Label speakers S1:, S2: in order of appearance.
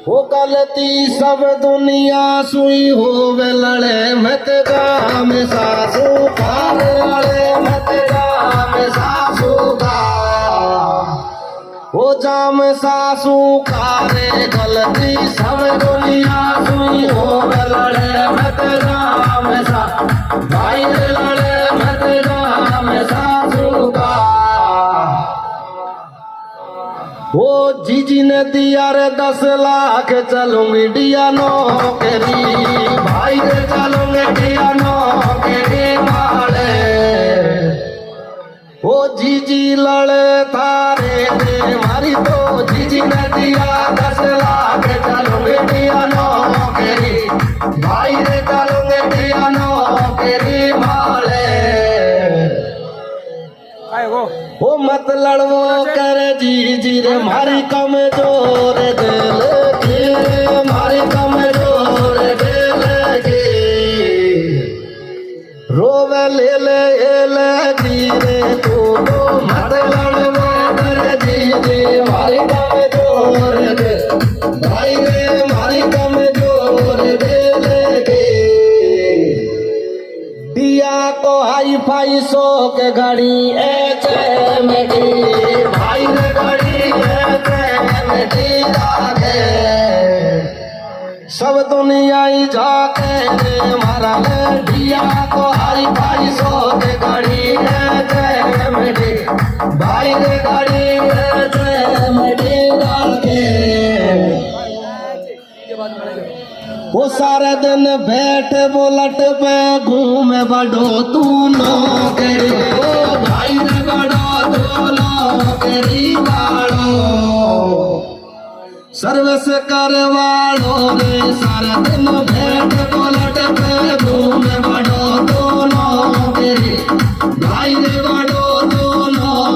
S1: हो गलती सब दुनिया सुई हो वे लड़े मत गाम सासू कार लड़े मत गाम सासू का हो जाम सासू कारे गलती सब दुनिया सुई हो वे लड़े मत गाम सा भाई लड़े मत गाम सासू का वो जीजी ने दिया रे 10 लाख चलूंगी डिया नौकरी भाई रे चलूंगी डिया नौकरी वाले वो जीजी लड़े थारे दे मारी तो जीजी ने दिया 10 लाख चलूंगी डिया नौकरी भाई रे चलूंगी डिया नौकरी वाले वो मत लड़वो कर जी रे मारी कमजोर दिल की मारी कमजोर दिल की रोवे ले जी रे तू तो मत लड़वो कर जी मारी कमजोर दिल भाई रे मारी कमजोर दिल की दिया को हाई फाई सो के घड़ी भाई ने घड़ी जाके सब दुनिया ही जाके मारा दिया को हाई फाई सो के घड़ी भाई ने घड़ी जाके वो सारे दिन बैठ बोलट पे घूमे बड़ो तू नौकरी ओ भाई ने बड़ो तू नौकरी वालो सर्विस करवालो रे सारा दिन बैठ बोल